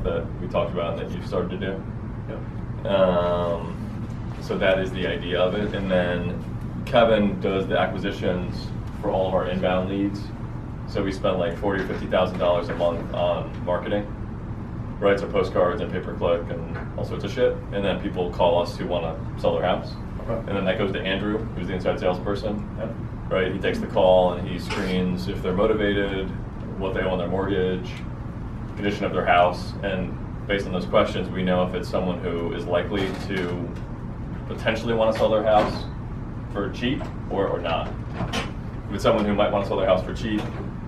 stuff that we talked about that you've started to do. Yep. So that is the idea of it. And then Kevin does the acquisitions for all of our inbound leads. So we spend like $40,000 or $50,000 a month on marketing, right? So postcards and pay-per-click and all sorts of shit. And then people call us who want to sell their house. Okay. And then that goes to Andrew, who's the inside salesperson. Yep. Right? He takes the call and he screens if they're motivated, what they owe on their mortgage, condition of their house, and based on those questions, we know if it's someone who is likely to potentially want to sell their house for cheap or not. If it's someone who might want to sell their house for cheap,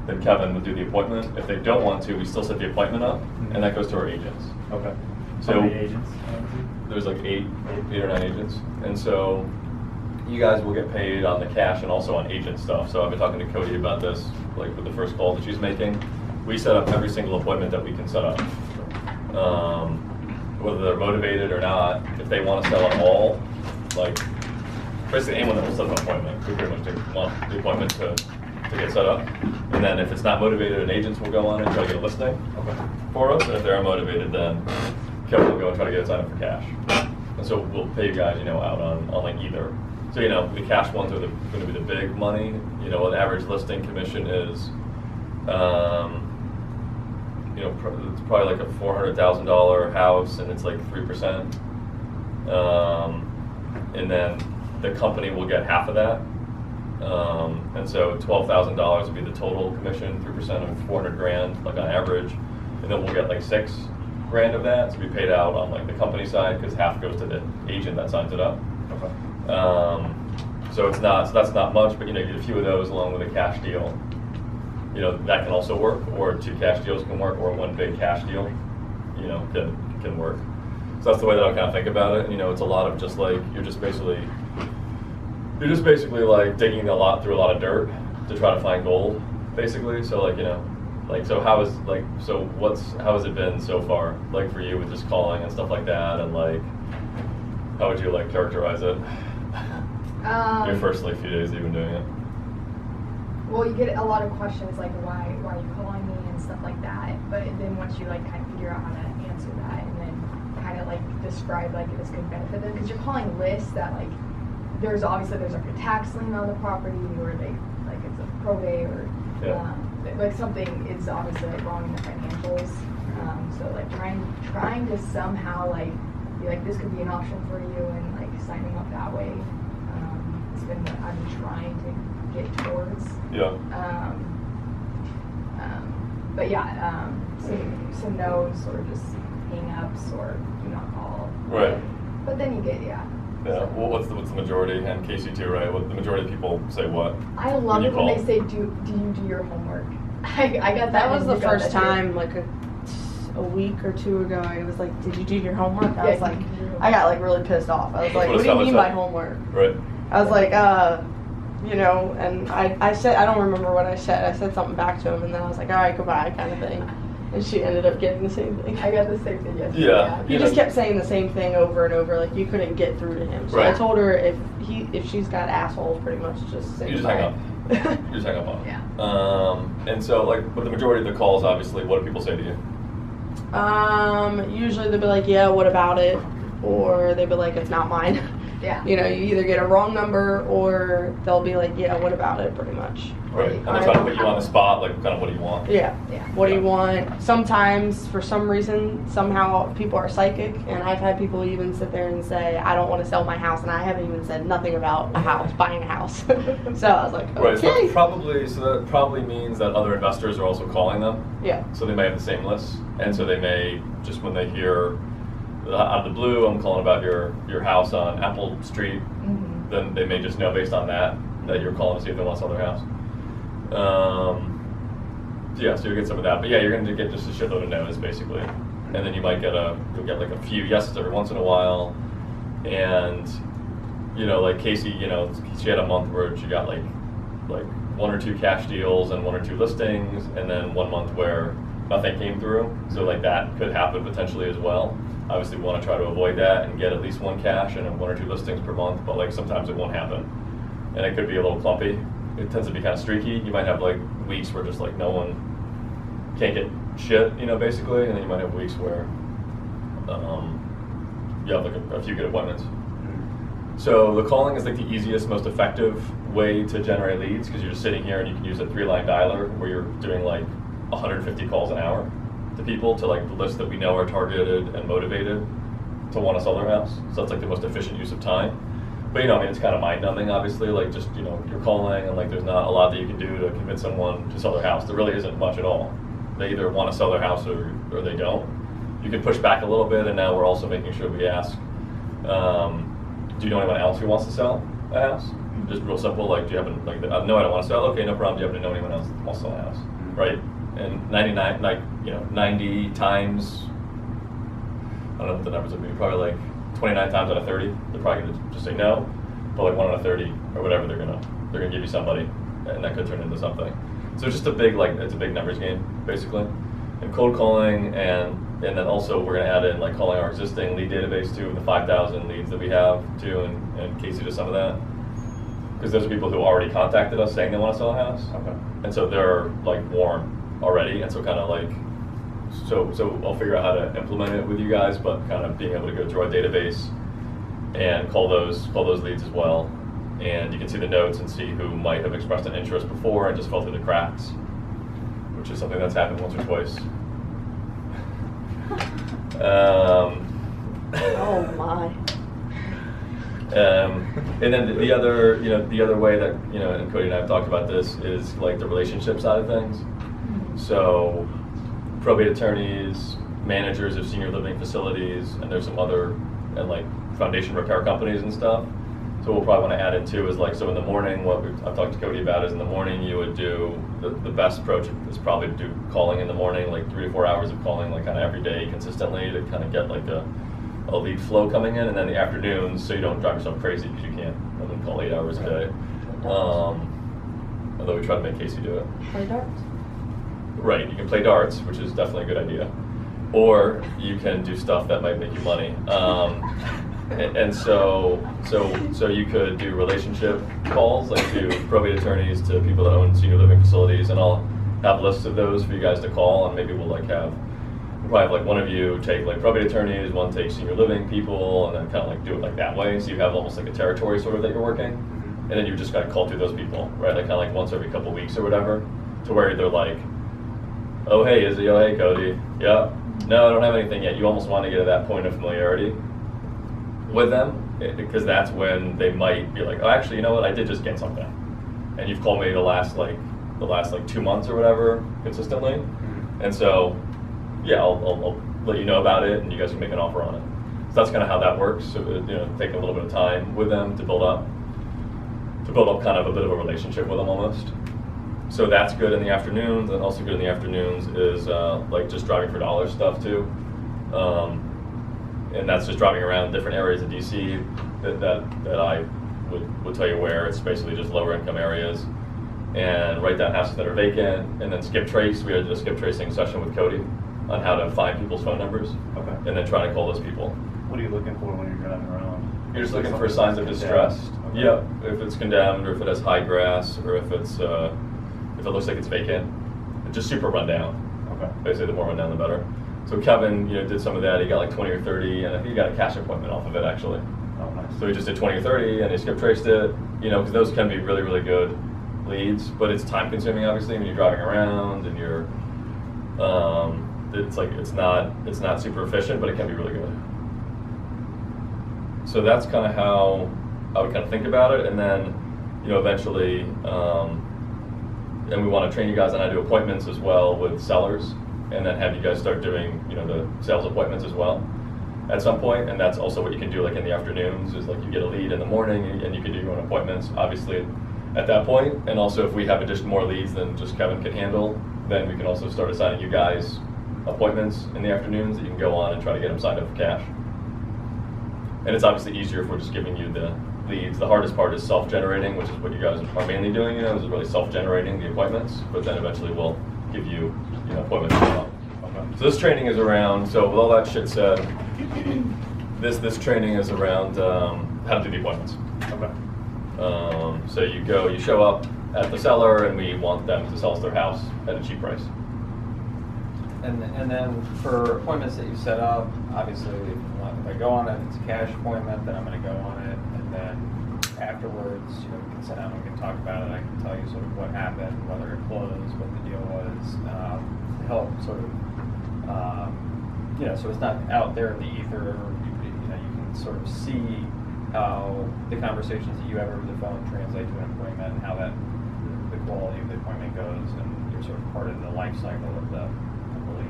then Kevin would do the appointment. If they don't want to, we still set the appointment up, and that goes to our agents. Okay. So how many agents? there's like eight or nine agents, and so you guys will get paid on the cash and also on agent stuff. So I've been talking to Cody about this, like with the first call that she's making. We set up every single appointment that we can set up. Whether they're motivated or not, if they want to sell at all, like basically anyone that will set up an appointment, we pretty much want the appointment to get set up. And then if it's not motivated, an agents will go on and try to get a listing for us. And if they're motivated, then Kevin will go and try to get it signed up for cash. And so we'll pay you guys, out on like either. So, the cash ones are going to be the big money. What the average listing commission is, it's probably like a $400,000 house, and it's like 3%. And then the company will get half of that. And so $12,000 would be the total commission, 3% of $400,000, like on average. And then we'll get like $6,000 of that to be paid out on like the company side, because half goes to the agent that signs it up. Okay. So that's not much, but you get a few of those along with a cash deal. That can also work, or two cash deals can work, or one big cash deal, can work. So that's the way that I kind of think about it. It's a lot of just like you're just basically like digging through a lot of dirt to try to find gold, basically. So how has it been so far, like for you with just calling and stuff like that, and like how would you like characterize it? Your first few days that you've been doing it. Well, you get a lot of questions like why are you calling me and stuff like that. But then once you kind of figure out how to answer that, and then kind of describe if this could benefit them, because you're calling lists that there's a tax lien on the property, or it's a probate, or something is obviously wrong in the financials. So trying to somehow be this could be an option for you, and signing up that way. It's been what I've been trying to get towards. Yeah. But yeah, some no's or just hang-ups or do not call. Right. But then you get Yeah. Well, what's the majority? And Casey too, right? What the majority of people say what? I love it when they say, "Do you do your homework?" I got that was the first time, a week or two ago. I was like, "Did you do your homework?" I was like, I got really pissed off. I was like, "What do you mean by homework?" Right. I was like, and I said, I don't remember what I said. I said something back to him, and then I was like, all right, goodbye, kind of thing. And she ended up getting the same thing. I got the same thing yesterday. Yeah. He just kept saying the same thing over and over, you couldn't get through to him. So right. I told her if she's got assholes, pretty much just say you just bye. hang up. You just hang up on it. Yeah. And so but the majority of the calls, obviously, what do people say to you? Usually they'll be like, yeah, what about it? Or they'll be like, it's not mine. Yeah. You either get a wrong number, or they'll be like, yeah, what about it, pretty much. Right. And they're trying to put you on the spot, kind of what do you want? Yeah. Yeah. What do you want? Sometimes, for some reason, somehow people are psychic, and I've had people even sit there and say, I don't want to sell my house, and I haven't even said nothing about a house, buying a house. So I was like, okay. Right, so that probably means that other investors are also calling them. Yeah. So they may have the same list, and so they may, just when they hear out of the blue, I'm calling about your house on Apple Street, Mm-hmm. then they may just know based on that you're calling to see if they want to sell their house. So you'll get some of that, but yeah, you're going to get just a shitload of no's basically, and then you'll get a few yeses every once in a while, and like Casey, she had a month where she got like one or two cash deals and one or two listings, and then 1 month where nothing came through. So that could happen potentially as well. Obviously, we want to try to avoid that and get at least one cash and one or two listings per month, but sometimes it won't happen, and it could be a little clumpy. It tends to be kind of streaky. You might have weeks where just no one can't shit, basically, and then you might have weeks where you have like a few good appointments. So the calling is like the easiest, most effective way to generate leads, because you're just sitting here and you can use a 3-line dialer where you're doing like 150 calls an hour to people, to like the list that we know are targeted and motivated to want to sell their house. So that's like the most efficient use of time. But it's kind of mind-numbing, obviously, like just, you're calling and like there's not a lot that you can do to convince someone to sell their house. There really isn't much at all. They either want to sell their house or they don't. You can push back a little bit, and now we're also making sure we ask, do you know anyone else who wants to sell a house? Just real simple, like, do you happen, like, no, I don't want to sell. Okay, no problem. Do you happen to know anyone else that wants to sell a house? Right? And 90 times, I don't know what the numbers would be, probably like 29 times out of 30, they're probably going to just say no. But like 1 out of 30 or whatever, they're gonna give you somebody, and that could turn into something. So it's just it's a big numbers game, basically. And cold calling, and then also we're going to add in like calling our existing lead database too, the 5,000 leads that we have too, and Casey does some of that. Because those are people who already contacted us saying they want to sell a house. Okay. And so they're like warm already, and so kind of like, so I'll figure out how to implement it with you guys, but kind of being able to go through our database and call those leads as well. And you can see the notes and see who might have expressed an interest before and just fell through the cracks, which is something that's happened once or twice. Oh my. And then the other way that, and Cody and I have talked about this, is like the relationship side of things. So probate attorneys, managers of senior living facilities, and there's some other, and like foundation repair companies and stuff. So we'll probably want to add in too is like, so in the morning, what I've talked to Cody about is in the morning you would do, the best approach is probably to do calling in the morning, like 3 to 4 hours of calling, like kind of every day consistently, to kind of get like a lead flow coming in. And then the afternoons, so you don't drive yourself crazy, because you can't call 8 hours a day. Although we try to make Casey do it. Play darts. Right, you can play darts, which is definitely a good idea. Or you can do stuff that might make you money. And so you could do relationship calls, like to probate attorneys, to people that own senior living facilities, and I'll have lists of those for you guys to call, and maybe we'll probably have like one of you take like probate attorneys, one take senior living people, and then kind of like do it like that way. So you have almost like a territory sort of that you're working, and then you just got to call through those people, right? Like kind of like once every couple weeks or whatever, to where they're like, oh hey Izzy, oh hey Cody, yeah, no I don't have anything yet. You almost want to get to that point of familiarity with them, because that's when they might be like, oh actually, you know what, I did just get something, and you've called me the last 2 months or whatever consistently, and so yeah, I'll let you know about it, and you guys can make an offer on it. So that's kind of how that works. So take a little bit of time with them to build up kind of a bit of a relationship with them almost. So that's good in the afternoons, and also good in the afternoons is like just driving for dollars stuff too. And that's just driving around different areas of DC that I would tell you where. It's basically just lower income areas, and write down houses that are vacant, and then skip trace. We had a skip tracing session with Cody on how to find people's phone numbers, Okay. and then try to call those people. What are you looking for when you're driving around? You're just looking for signs of distress. Okay. Yep, if it's condemned, or if it has high grass, or if it looks like it's vacant, it's just super rundown. Okay. Basically, the more rundown, the better. So Kevin, did some of that. He got like 20 or 30, and I think he got a cash appointment off of it actually. Oh, nice. So he just did 20 or 30, and he skip traced it. Because those can be really, really good leads, but it's time consuming obviously when you're driving around and you're. It's not super efficient, but it can be really good. So that's kind of how I would kind of think about it, and then eventually, and we want to train you guys on how to do appointments as well with sellers, and then have you guys start doing the sales appointments as well at some point. And that's also what you can do like in the afternoons, is like you get a lead in the morning and you can do your own appointments obviously at that point. And also if we have more leads than just Kevin can handle, then we can also start assigning you guys appointments in the afternoons that you can go on and try to get them signed up for cash. And it's obviously easier if we're just giving you the leads. The hardest part is self-generating, which is what you guys are mainly doing, is really self-generating the appointments, but then eventually we'll give you, appointments as well. Okay. So this training is around, so with all that shit said, this training is around how to do the appointments. Okay. So you show up at the seller, and we want them to sell us their house at a cheap price. And then for appointments that you set up, obviously, if I go on it, if it's a cash appointment, then I'm gonna go on it, and then afterwards, you know, we can sit down and we can talk about it. I can tell you sort of what happened, whether it closed, what the deal was, help sort of, you know, so it's not out there in the ether. You know, you can sort of see how the conversations that you have over the phone translate to an appointment, and how that the quality of the appointment goes, and you're sort of part of the life cycle of the, I believe.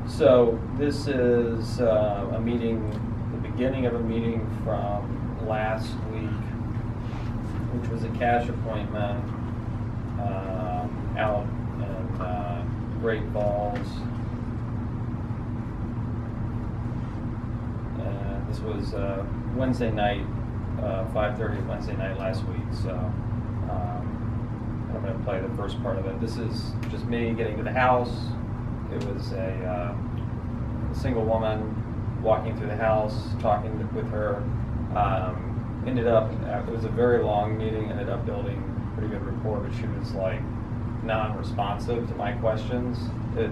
So this is a meeting, the beginning of a meeting from last week, which was a cash appointment out in Great Falls. This was Wednesday night, 5:30 Wednesday night last week. So I'm going to play the first part of it. This is just me getting to the house. It was a single woman walking through the house, talking with her. Ended up, it was a very long meeting, ended up building pretty good rapport, but she was like non-responsive to my questions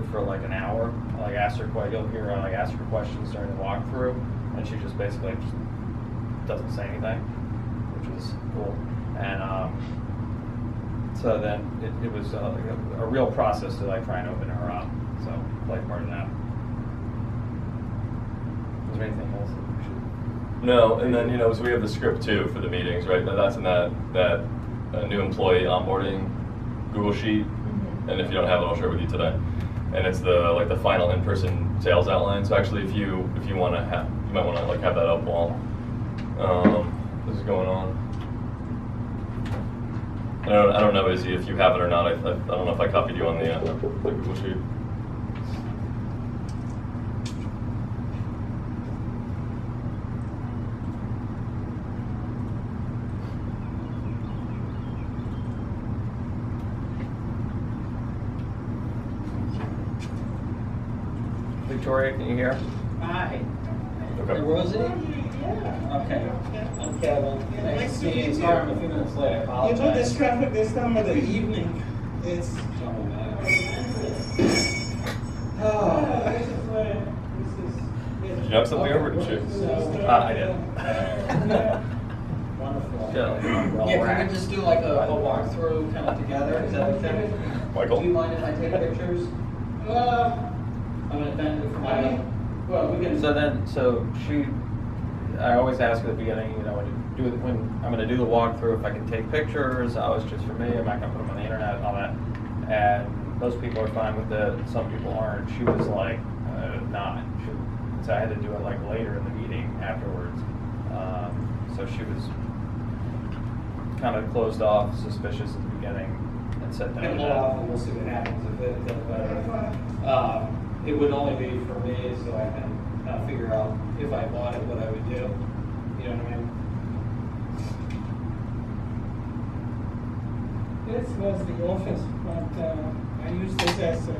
for like an hour. I like asked her, you'll hear I like ask her questions during the walkthrough, and she just basically just doesn't say anything, which was cool. And so then it was a real process to like try and open her up. So play part of that. Was there anything else that we should? No, and then, you know, so we have the script too for the meetings, right? That's in that new employee onboarding Google sheet. And if you don't have it, I'll share it with you today. And it's the final in-person sales outline. So actually, if you want to have, you might want to like have that up while this is going on. And I don't know, Izzy, if you have it or not. I don't know if I copied you on the Google sheet. Victoria, can you hear? Hi. Okay. Rosie? Yeah. Okay. I'm Kevin. Nice to see you. Sorry I'm a few minutes late. I You apologize. know, this traffic this time of the evening, it's. Oh, man. This is where, Did you have something over, did you? I did. Wonderful. Yeah. Yeah, can we just do like a walkthrough kind of together? Is that okay? Michael? Do you mind if I take pictures? I'm gonna bend it for my. Well, we can. So I always ask at the beginning, you know, when I'm going to do the walkthrough, if I can take pictures. Oh, it's just for me. I'm not going to put them on the internet and all that. And most people are fine with it. Some people aren't. She was like, not. So I had to do it like later in the meeting afterwards. So she was kind of closed off, suspicious at the beginning, and said no. Get it off and we'll see what happens. If it does better. It would only be for me, so I can kind of figure out if I bought it, what I would do. You know what I mean? This was the office, but I used this as a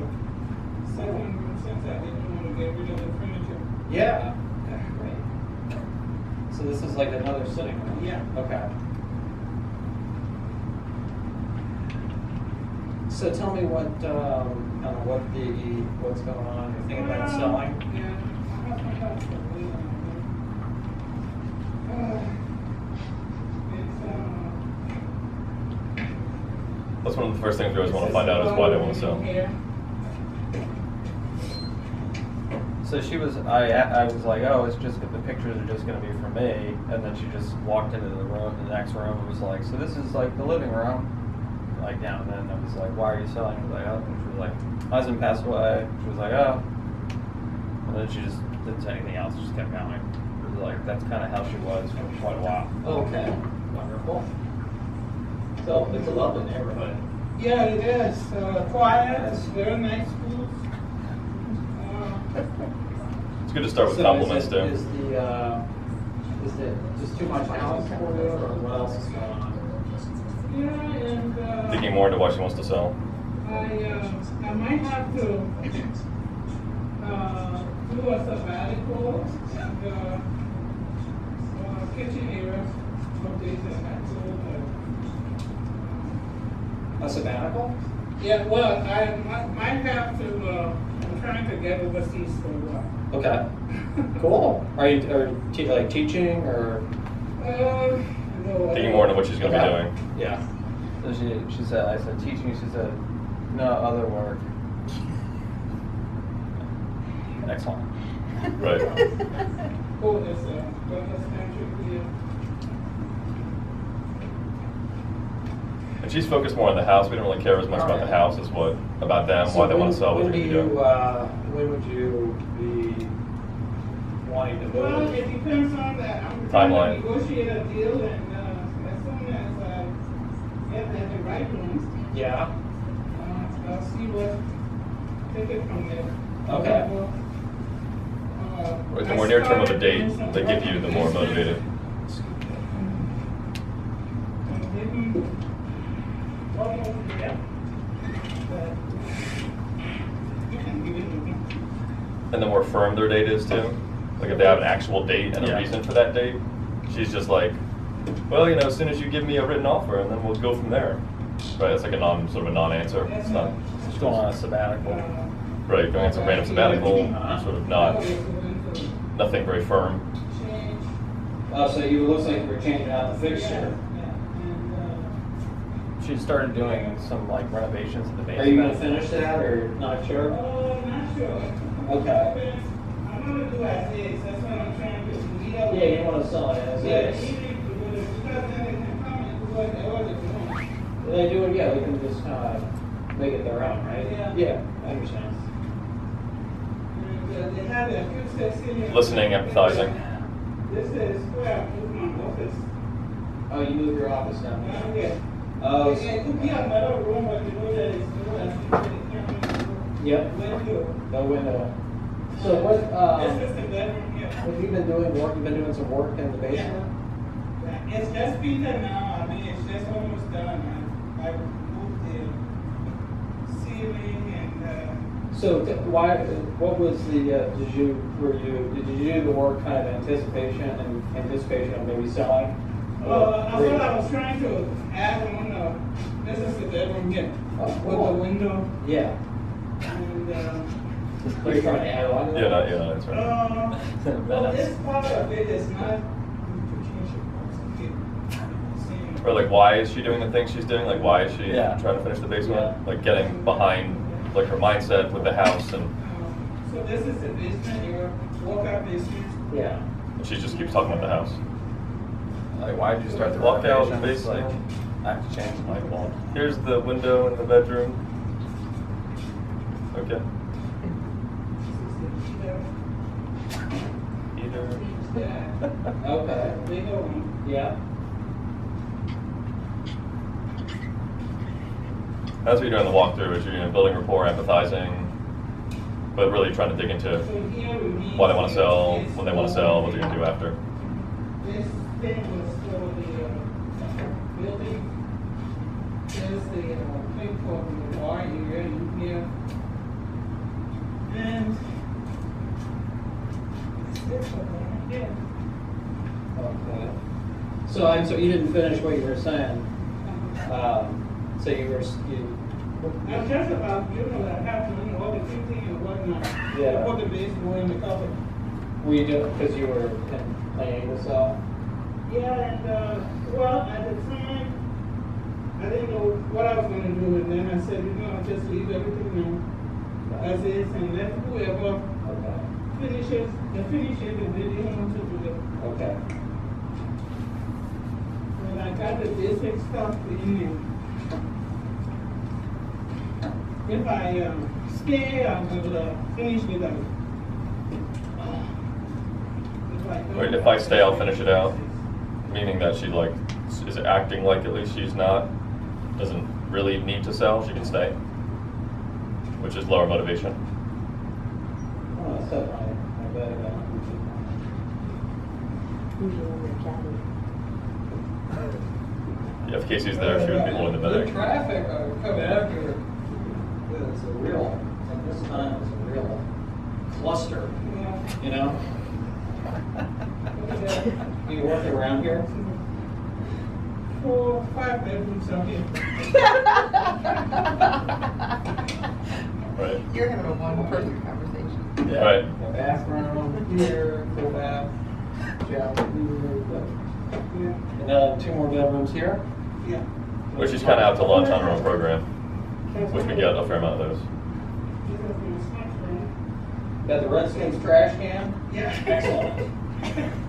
second room since I didn't want to get rid of the furniture. Yeah. Okay, great. So this is like another sitting room? Yeah. Okay. So tell me what's going on. You're thinking about selling? Yeah, I have my house for sale. That's one of the first things we always want to find out is why they want to sell. So she was, I was like, oh, it's just, the pictures are just going to be for me. And then she just walked into the next room and was like, so this is like the living room. Like down, and then I was like, why are you selling? I was like, oh, and she was like, my husband passed away. She was like, oh. And then she just didn't say anything else, just kept going. It was like, that's kind of how she was for quite a while. Okay, wonderful. So it's a lovely neighborhood. Yeah, it is. Quiet, it's very nice schools. It's good to start with So compliments too. Is it just too much house for you, or what else is going on? Yeah, and Thinking more into why she wants to sell. I might have to do a sabbatical and kitchen area updates and that. A sabbatical? Yeah, well, I might have to, I'm trying to get overseas for a while. Okay. Cool. Are you like teaching or? No. Thinking more into what she's going to be Okay. doing. Yeah. So she said, I said teaching. She said, no, other work. Excellent. Right. Oh, it's wellness centric here. And she's focused more on the house. We don't really care as much about the house as what about them, why they want to sell, what when they're do going to you, do. when would you be wanting to Well, move? it depends on that. I'm Timeline. trying to negotiate a deal, and as soon as I get the right ones, Yeah. I'll see what, take it from there. Okay. Right, the more near term of a date they give you, the more motivated. And the more firm their date is too. Like if they have an actual date and a Yeah. reason for that date, she's just like, well, you know, as soon as you give me a written offer, and then we'll go from there. Right? It's like a sort of a non-answer. It's not Just going on a sabbatical. right going on some random sabbatical, sort of nothing very firm. Oh, so you, it looks like you were changing out the fixture. She started doing some like renovations in the basement. Are you gonna finish that or not sure? Not sure. Okay. I'm gonna do as is, that's what I'm trying to do. Yeah, you wanna sell it as Yeah, is. even if because then they can come and do whatever they want. They do it, yeah, we can just make it their own, right? Yeah. I understand. And they had a few sets in here. Listening, empathizing. This is where I put my office. Oh, you moved your office down here? Yeah. Oh, It could be another room, but you know that it's new and Yep. window. No window. So what, This is the bedroom here. have you been doing work, you've been doing some work in the basement? It's just painted now, I mean, it's just almost done. I moved the ceiling and, So why, what was the, did you do the work kind of anticipation of maybe selling? I thought I was trying to add on, this is the bedroom here, Oh, with cool. the window Yeah. and, You're trying to add on to that? Yeah, that's right. well, this part of it is not. Or like, why is she doing the things she's doing? Like, why is she Yeah. trying to finish the basement? Yeah. Like, getting behind like her mindset with the house, and So this is the basement, your walk-out basement. Yeah. she just keeps talking about the house. Like, why did you start the Walk out, renovations? basement. Like, I have to change my wall. Here's the window in the bedroom. Okay. Either. Yeah, Okay. bigger one. Yeah. That's what you're doing the walkthrough, is you're building rapport, empathizing, but really trying to dig into So here we need. why they want to sell, when they want to sell, what they're going to do after. This thing was for the building. There's the thing for the bar area in here. And this one right here. Okay. So you didn't finish what you were saying. So you were, I'm just about, I have to know all the fitting and whatnot. Yeah. Before the base go in the cover. were you doing, because you were planning to sell? Yeah, and, well, at the time, I didn't know what I was gonna do, and then I said, I'll just leave everything now as is, and let whoever Okay. finishes, the finish it, and then they want to do it. Okay. And I got the basic stuff in there. If I, stay, I'm gonna finish it out. Wait, if I stay, I'll finish it out? Meaning that she like is acting like at least she's doesn't really need to sell, she can stay, which is lower motivation. Oh, I set my bed down. Yeah, if Casey's there, she would be holding the The bag. traffic coming out here, it's a real, at this time, it's a real cluster, you know? You working around here? 4, 5 bedrooms out here. Right. You're having a one-person conversation. Yeah. Right. A bathroom here, full bath, shower here, Yeah. and 2 more bedrooms here. Yeah. Which is kind of out to lunch on her own program, which we get a fair amount of those. This is my smart room. Got the Redskins trash can. Yeah. Excellent.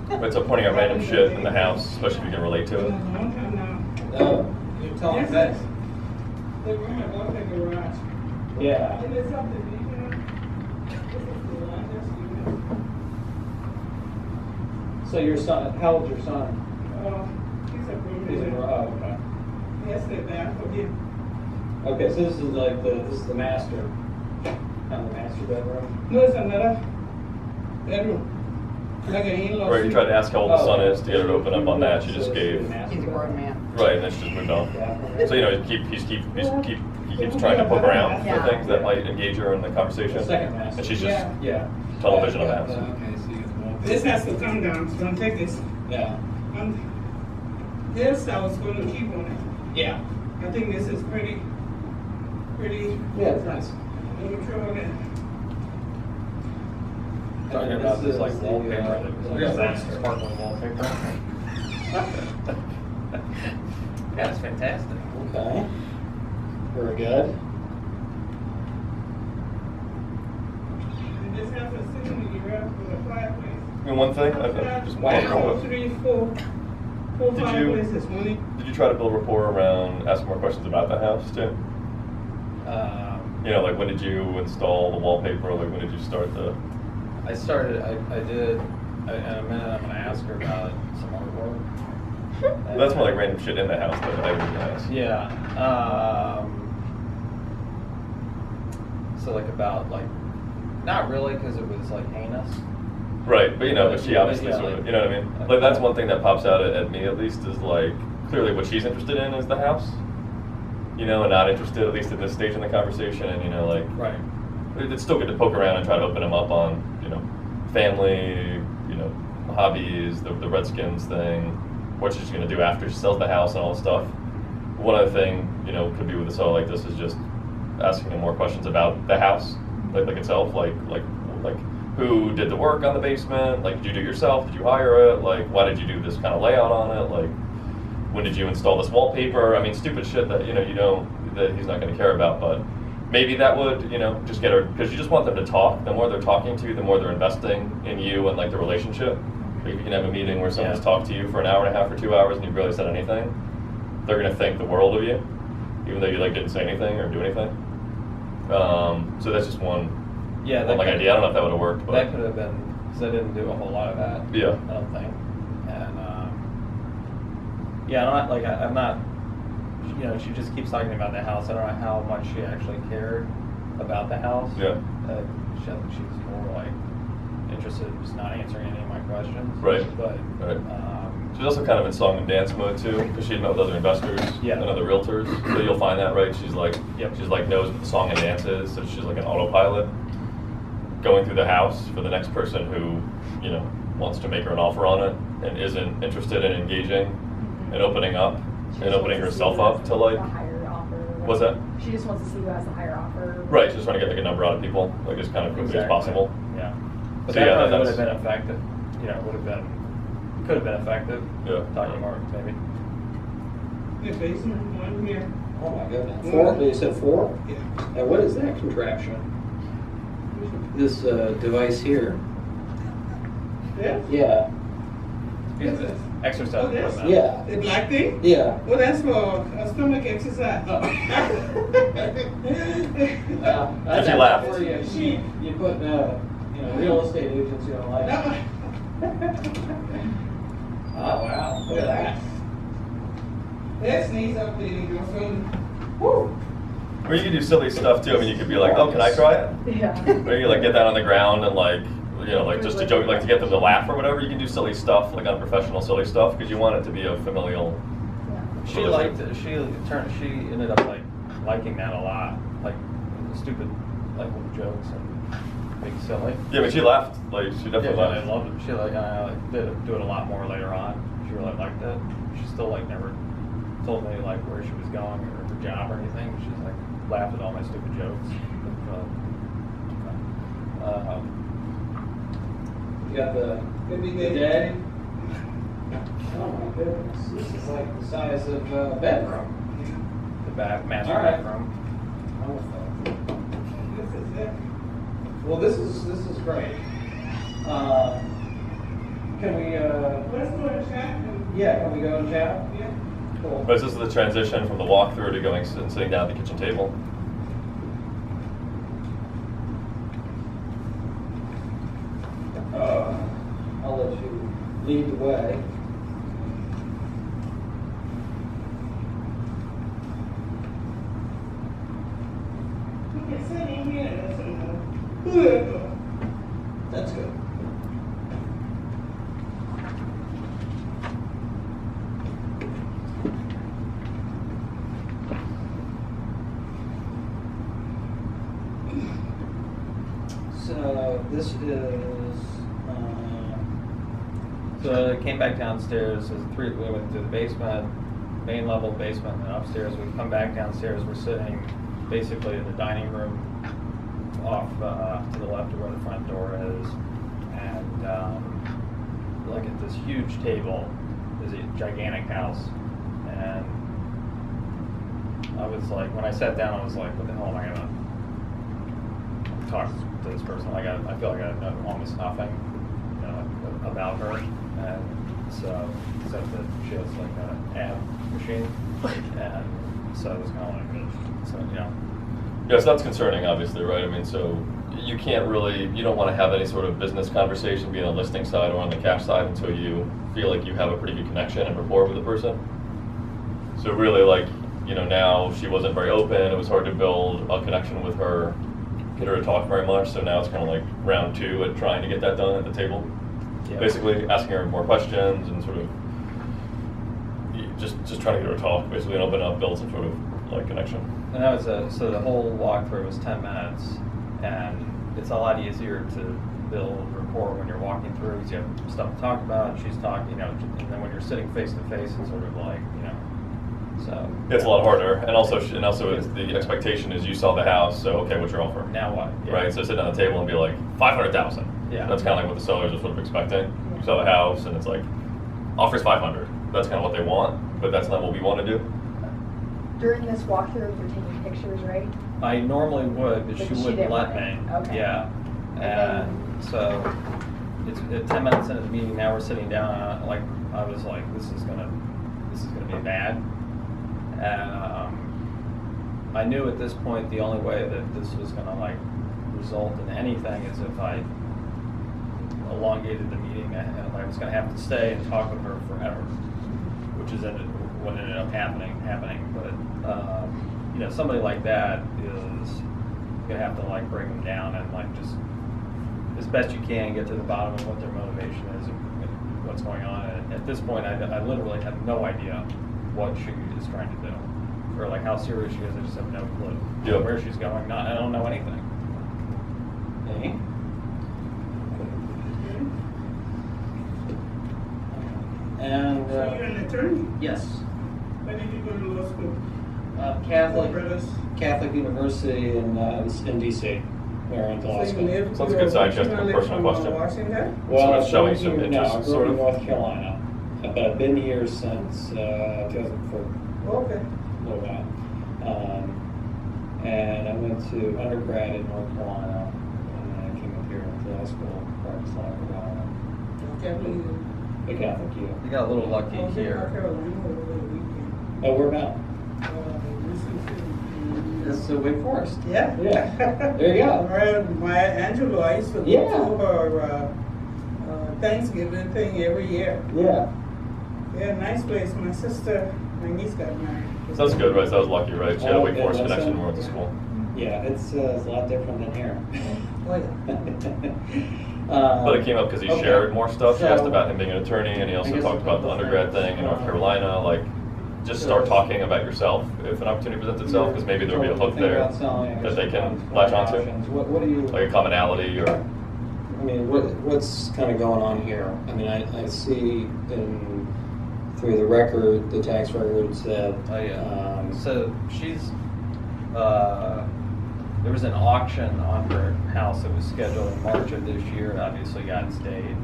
But so pointing out random shit in the house, especially if you can relate to it. Long time now. No, you're telling me that. The room above the garage. Yeah. And it's something, you know, this is the largest unit. So your son, how old's your son? He's a He's a room. oh, okay. Yes, the bath for him. Okay, so this is like this is the master, kind of the master bedroom. No, it's another bedroom. Like an in-law. Right, you tried to ask how old the son Oh. is to get her to open up on that. She just gave. He's a grown man. Right, and then she just moved on. Yeah. So you know, he keeps trying to poke around Yeah. for things that might engage her in the conversation. The second master. And she's just Yeah. Yeah. tunnel vision on the house. Okay, so you get the one. This has to come down, so don't take this. Yeah. This I was going to keep on it. Yeah. I think this is pretty. Yeah, it's nice. Let me try it. Talking about this like wallpaper. Here's that sparkling wallpaper. Yeah, it's fantastic. Okay. Very good. And this has a sitting area for the fireplace. And one thing, I just Wow. real quick. 3, 4 Did you- fireplaces. Did you try to build rapport around asking more questions about the house too? You know, like when did you install the wallpaper? Like when did you start the? I started. I did. In a minute, I'm going to ask her about some artwork. That's more like random shit in the house that I would ask. Yeah. So like about like, not really because it was like heinous. Right, but you know, but she Yeah, obviously yeah, sort of, like- you know what I mean? Like that's one thing that pops out at me at least is like clearly what she's interested in is the house. You know, and not interested at least at this stage in the conversation, and you know, like Right. it's still good to poke around and try to open them up on, you know, family, you know, hobbies, the Redskins thing, what she's going to do after she sells the house and all that stuff. One other thing, you know, could be with a seller like this is just asking them more questions about the house, like itself, like who did the work on the basement, like did you do it yourself, did you hire it, like why did you do this kind of layout on it, like when did you install this wallpaper? I mean, stupid shit that, you know that he's not going to care about, but maybe that would, you know, just get her, because you just want them to talk. The more they're talking to you, the more they're investing in you and like the relationship. Like if you can have a meeting where someone's Yeah. talked to you for an hour and a half or 2 hours and you barely said anything, they're going to think the world of you, even though you like didn't say anything or do anything. So that's just one, Yeah. one like could- idea. I don't know if that would have worked, but That could have been because I didn't do a whole lot of that. Yeah. I don't think. And yeah, I'm not. You know, she just keeps talking about the house. I don't know how much she actually cared about the house. Yeah. I think she's more like interested in just not answering any of my questions. Right. But Right. She's also kind of in song and dance mode too, because she had met with other investors Yeah. and other realtors. So you'll find that, right? She's like, Yep. she's like knows what the song and dance is, so she's like an autopilot going through the house for the next person who, you know, wants to make her an offer on it and isn't interested in engaging and opening up She and just opening wants herself see who up has to like, the higher offer. what's that? She just wants to see who has the higher offer. Right, she's just trying to get like a number out of people, like as kind of quickly as Exactly. possible. Yeah. But So that yeah, probably would that's- have been effective. You know, could have been effective. Yeah. Talking more, maybe. The basement, one here. Oh my goodness. 4? You said 4? Yeah. Now what is that contraption? This device here. Yeah. Yeah. What's this? Exercise Oh, this? equipment. Yeah. The black thing? Yeah. Well, that's for a stomach exercise. That's She laughed. where you put real estate agents you don't like. Oh wow. Look at that. That sneeze updating your phone. Woo! Or you could do silly stuff too. I mean, you could be like, oh, can I try it? Yeah. Or you like get down on the ground and like, you know, like just to joke, like to get them to laugh or whatever. You can do silly stuff, like unprofessional silly stuff, because you want it to be a familial. She liked it. She ended up liking that a lot. Like stupid like little jokes and being silly. Yeah, but she laughed. Like she Yeah, definitely I laughed. loved it. She did do it a lot more later on. She really liked it. She still never told me like where she was going or her job or anything. She's like laughed at all my stupid jokes. You got the day. Oh my goodness, this is like the size of a bedroom. The master All right. bedroom. This is it. Well, this is great. Can we? Let's go and chat and. Yeah, can we go and chat? Yeah. Cool. But this is the transition from the walkthrough to going and sitting down at the kitchen table. I'll let you lead the way. You can sit in here. That's enough. That's good. So this is. So I came back downstairs. We went to the basement, main level basement, and upstairs. We come back downstairs. We're sitting basically in the dining room, off to the left of where the front door is, and look at this huge table. There's a gigantic house, and I was like, when I sat down, I was like, what the hell am I gonna talk to this person? Like, I feel like I know almost nothing, you know, about her, and so except that she has like an ad machine, and so it was kind of like, so you know. Yes, that's concerning, obviously, right? I mean, so you can't really, you don't want to have any sort of business conversation, be on the listing side or on the cash side, until you feel like you have a pretty good connection and rapport with the person. So really, like, you know, now she wasn't very open. It was hard to build a connection with her, get her to talk very much. So now it's kind of like round two at trying to get that done at the table. Yeah. Basically asking her more questions and sort of just trying to get her to talk, basically, and open up, build some sort of like connection. And that was so the whole walkthrough was 10 minutes, and it's a lot easier to build rapport when you're walking through because you have stuff to talk about, and she's talking, you know, and then when you're sitting face to face, it's sort of like, you know, so. It's a lot harder, and also it's, the expectation is you saw the house, so okay, what's your offer? Now what? Yeah. Right, so sit down at the table and be like, 500,000. Yeah. That's kind of like what the sellers are sort of expecting. You saw the house, and it's like, offers 500. That's kind of what they want, but that's not what we want to do. During this walkthrough, you're taking pictures, right? I normally would, but But she she wouldn't didn't let want me. it. Okay. Yeah, and so it's 10 minutes into the meeting. Now we're sitting down. And I was like, this is gonna be bad. And I knew at this point the only way that this was gonna like result in anything is if I elongated the meeting. I was gonna have to stay and talk with her forever, which is what ended up happening. But you know, somebody like that is gonna have to like break them down and like just as best you can get to the bottom of what their motivation is and what's going on. And at this point, I literally have no idea what she is trying to do, or like how serious she is. I just have no clue. Yeah. Where she's going. I don't know anything. Hey. And So you're an attorney? yes, Where did you go to law school? Catholic University in DC, where I went to law So you school. live. Sounds a good side just from a personal question. Washington? Well, Sort of I was showing born some here- interest, No, I grew sort up in of. North Carolina, but I've been here since 2004, Okay. a little while. And I went to undergrad in North Carolina, and then I came up here to law school, practiced law in Carolina, Can't believe it. the Catholic U. You got a little lucky I was in North here. Carolina over the weekend. Oh, where about? Recently. That's Wake Forest. Yeah. Yeah. There you go. Right, Maya Angelou, I used to go Yeah. to her Thanksgiving thing every year. Yeah. Yeah, nice place. My sister, my niece got married. So that's good, right? So that was lucky, right? She had a Wake Yeah, Forest that's connection it. when we went to school. Yeah, it's a lot different than here. Well, But it came up because he okay. shared more stuff. She asked So- about him being an attorney, and he also I guess talked about the undergrad thing in North Carolina. Like, just start talking about yourself if an opportunity presents itself, because maybe there'll be a hook Think there about selling, I that guess, they can options, latch onto, options. What do you? like a commonality or. I mean, what's kind of going on here? I mean, I see in through the record, the tax records that. Oh, yeah. So she's, there was an auction on her house that was scheduled in March of this year, and obviously got stayed.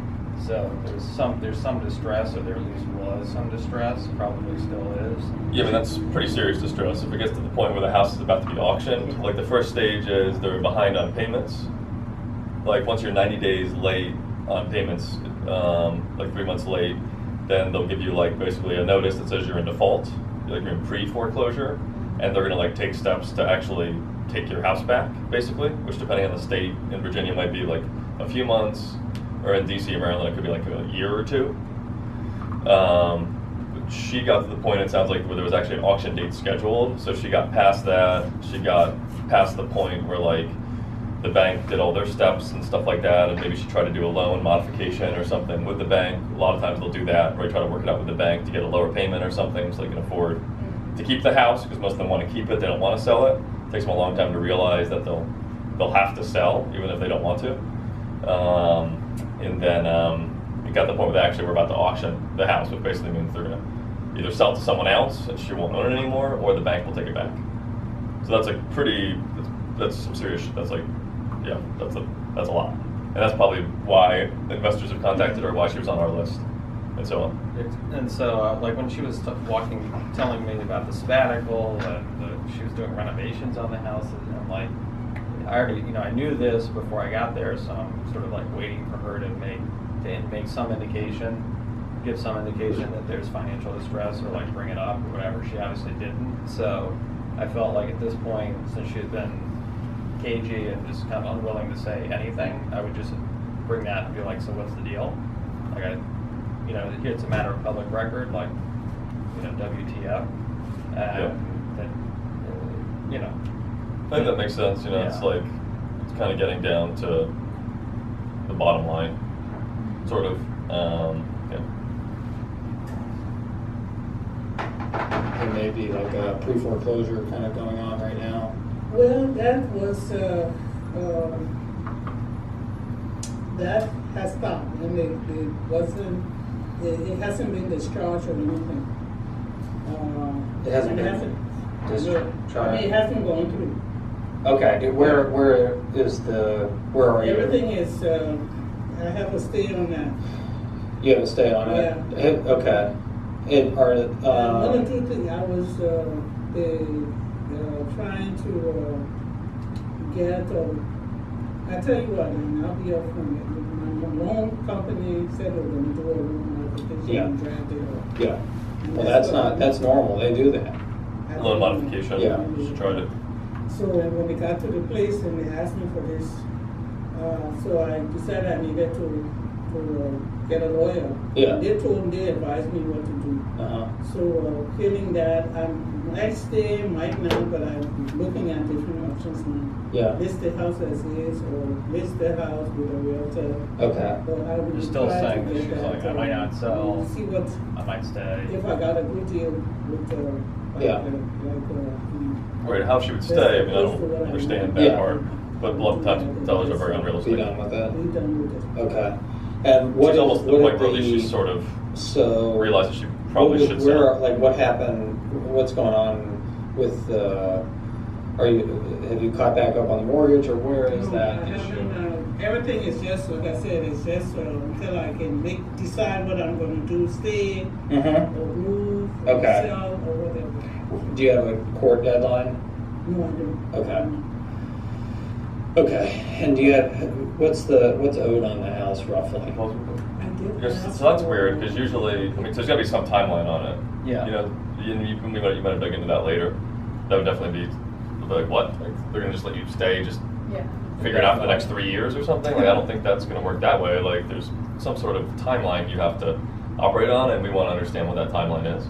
So there's some distress, or there at least was some distress, probably still is. Yeah, but that's pretty serious distress. If it gets to the point where the house is about to be auctioned, like the first stage is they're behind on payments. Like once you're 90 days late on payments, like 3 months late, then they'll give you like basically a notice that says you're in default, like you're in pre-foreclosure, and they're gonna like take steps to actually take your house back, basically, which depending on the state, in Virginia might be like a few months, or in DC and Maryland it could be like a year or two. She got to the point, it sounds like, where there was actually an auction date scheduled, so she got past that. She got past the point where like the bank did all their steps and stuff like that, and maybe she tried to do a loan modification or something with the bank. A lot of times they'll do that, or try to work it out with the bank to get a lower payment or something so they can afford to keep the house, because most of them want to keep it, they don't want to sell it. It takes them a long time to realize that they'll have to sell even if they don't want to. And then it got to the point where they actually were about to auction the house, which basically means they're going to either sell it to someone else and she won't own it anymore, or the bank will take it back. So that's a that's some serious, that's like, yeah, that's a lot. And that's probably why investors have contacted her, why she was on our list, and so on. And so, like when she was telling me about the sabbatical, and she was doing renovations on the house, and I'm like, I already, I knew this before I got there, so I'm sort of like waiting for her to make some indication, give some indication that there's financial distress, or like bring it up or whatever. She obviously didn't. So I felt like at this point, since she had been cagey and just kind of unwilling to say anything, I would just bring that and be like, so what's the deal? Like it's a matter of public record, like, WTF. Yep. That, I think that makes sense. Yeah. It's like, it's kind of getting down to the bottom line, sort of. Yeah. There may be like a pre-foreclosure kind of going on right now. Well, that was, that has stopped, and it hasn't been discharged or anything. It hasn't been it hasn't gone through. Okay, where are you? Everything is, I have a stay on that. You have to stay on it? Yeah. Okay. One or two things, I was trying to get, I tell you what, and I'll be upfront. My loan company said they were going to do a loan modification and draft it up. Yeah. And Well, that's normal. They do that. Loan modification. Yeah. She tried it. So when they got to the place and they asked me for this, so I decided I needed to get a lawyer. Yeah. They advised me what to do. So feeling that I might stay, might not, but I'm looking at different options now. Yeah. List the house as is, or list the house with a realtor. Okay. But I would You're still try to saying that get she's like, I might not sell. See what, I might stay. if I got a good deal with, Yeah. Right, how she would stay, I mean, I don't understand that Yeah. part, but a lot of times sellers are very Be unrealistic. done with that. Be done with it. Okay. And what She's almost to the point where the, she's sort of so realizes she probably should sell. like what happened? What's going on with? Have you caught back up on the mortgage, or where is No, that I issue? haven't, everything is just, like I said, it's just until I can decide what I'm going to do, stay Mm-hmm. or move or Okay. sell or whatever. Do you have a court deadline? No, I don't. Okay. Okay. And do you have what's owed on the house roughly? I did Because, ask so that's for- weird, because usually, I mean, there's gotta be some timeline on it. Yeah. You might have dug into that later. That would definitely be, like, what? Like, they're gonna just let you stay, just Yeah. figure it out for the next 3 years or something? Like, I don't think that's gonna work that way. Like, there's some sort of timeline you have to operate on, and we wanna understand what that timeline is.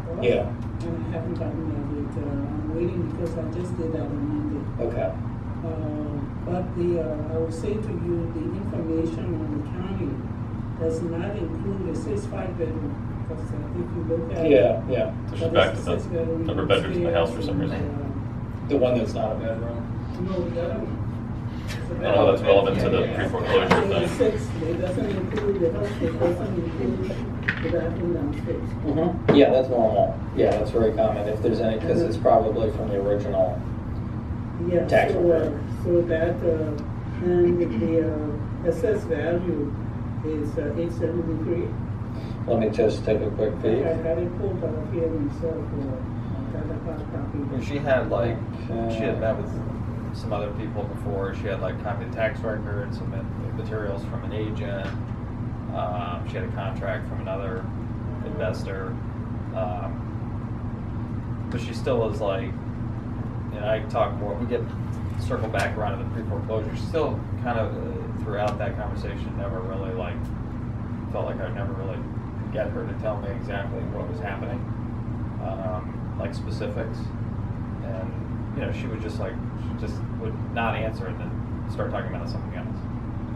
Well, Yeah. And I haven't gotten that yet. I'm waiting because I just did that on Monday. Okay. But I will say to you, the information on the county does not include, it says 5-bedroom. Because if you look at. Yeah. So she's back to the number of bedrooms in the house for some reason. The one that's not a bedroom. No, the other one. So I don't know how that's relevant to the pre-foreclosure It thing. says it doesn't include the house, it doesn't include the bathroom downstairs. Mm-hmm. Yeah, that's normal. Yeah, that's very common, if there's any, because it's probably from the original. Yeah, Tax so, return. so that, and the assessed value is 873. Let me just take a quick I peek. had it pulled out here myself, got a hard copy. And she had like, she had met with some other people before. She had like copy of tax records, some materials from an agent. She had a contract from another investor. But she still is like, and I talk more, we get circle back around to the pre-foreclosure. She still kind of, throughout that conversation, never really like, felt like I never really get her to tell me exactly what was happening, like specifics. And, you know, she would just like, she just would not answer and then start talking about something else.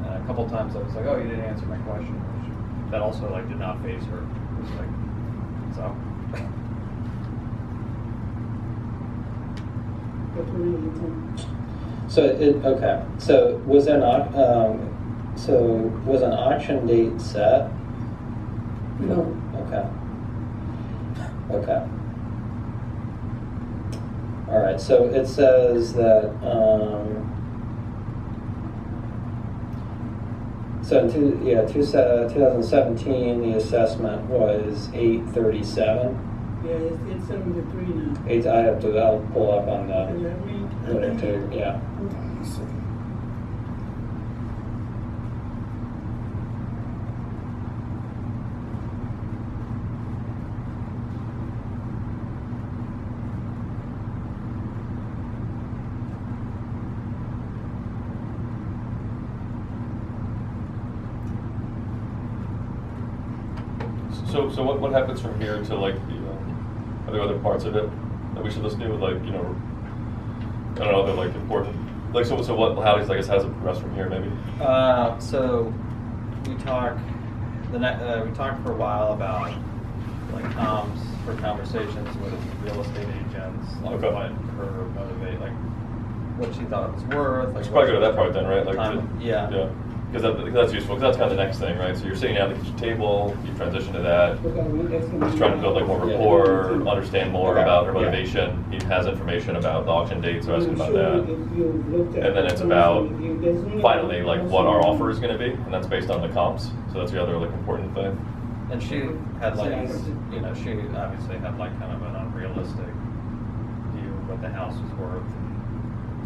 And a couple times I was like, oh, you didn't answer my question. That also like did not faze her. It was like, so. What were you eating? So okay. So was an auction date set? No. Okay. Okay. All right. So it says that. So in 2017, the assessment was 837. Yeah, it's 873 now. I'll pull up on the. Does that mean? Yeah. So what happens from here to like the, are there other parts of it that we should listen to, like, you know, I don't know, other like important, like, so what, how does, I guess, how does it progress from here maybe? So we talked for a while about like comms for conversations with real estate agents, like Okay. what her motivate, like what she thought it was worth. Like Should probably go to that part then, right? Like, yeah. Yeah. Because that's useful, because that's kind of the next thing, right? So you're sitting down at the kitchen table, you transition to that, he's trying to build like more rapport, understand more Okay. about her Yeah. motivation. He has information about the auction date, so asking about Sure, that. if you looked at And then it's the about house, there's only finally one like house what our in- offer is going to be, and that's based on the comps. So that's the other like important thing. And she had like, you know, she obviously had like kind of an unrealistic view of what the house was worth.